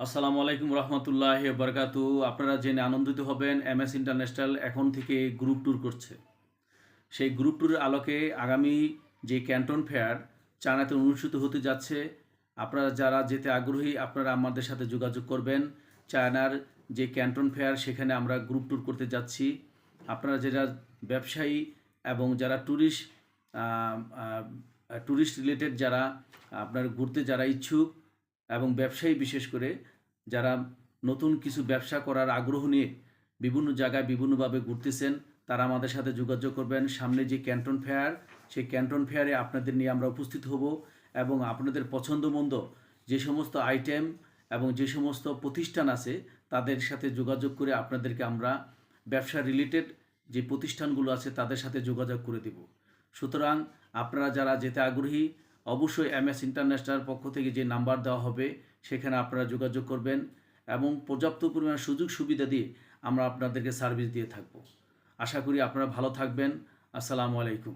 আসসালামু আলাইকুম রহমতুল্লাহ বরকাতু। আপনারা জেনে আনন্দিত হবেন এমএস ইন্টারন্যাশনাল এখন থেকে গ্রুপ ট্যুর করছে। সেই গ্রুপ ট্যুরের আলোকে আগামী যে ক্যান্টন ফেয়ার চায়নাতে অনুষ্ঠিত হতে যাচ্ছে, আপনারা যারা যেতে আগ্রহী আপনারা আমাদের সাথে যোগাযোগ করবেন। চায়নার যে ক্যান্টন ফেয়ার সেখানে আমরা গ্রুপ ট্যুর করতে যাচ্ছি। আপনারা যারা ব্যবসায়ী এবং যারা ট্যুরিস্ট রিলেটেড যারা আপনার ঘুরতে যারা ইচ্ছুক এবং ব্যবসায়ী বিশেষ করে যারা নতুন কিছু ব্যবসা করার আগ্রহ নিয়ে বিভিন্ন জায়গায় বিভিন্নভাবে ঘুরতেছেন, তারা আমাদের সাথে যোগাযোগ করবেন। সামনে যে ক্যান্টন ফেয়ার, সেই ক্যান্টন ফেয়ারে আপনাদের নিয়ে আমরা উপস্থিত হব এবং আপনাদের পছন্দমন্দ যে সমস্ত আইটেম এবং যে সমস্ত প্রতিষ্ঠান আছে তাদের সাথে যোগাযোগ করে আপনাদেরকে আমরা ব্যবসা রিলেটেড যে প্রতিষ্ঠানগুলো আছে তাদের সাথে যোগাযোগ করে দেব। সুতরাং আপনারা যারা যেতে আগ্রহী অবশ্যই এমএস ইন্টারন্যাশনাল পক্ষ থেকে যে নাম্বার দেওয়া হবে সেখানে আপনারা যোগাযোগ করবেন এবং পর্যাপ্ত পরিমাণ সুযোগ সুবিধা দিয়ে আমরা আপনাদেরকে সার্ভিস দিয়ে থাকব। আশা করি আপনারা ভালো থাকবেন। আসসালামু আলাইকুম।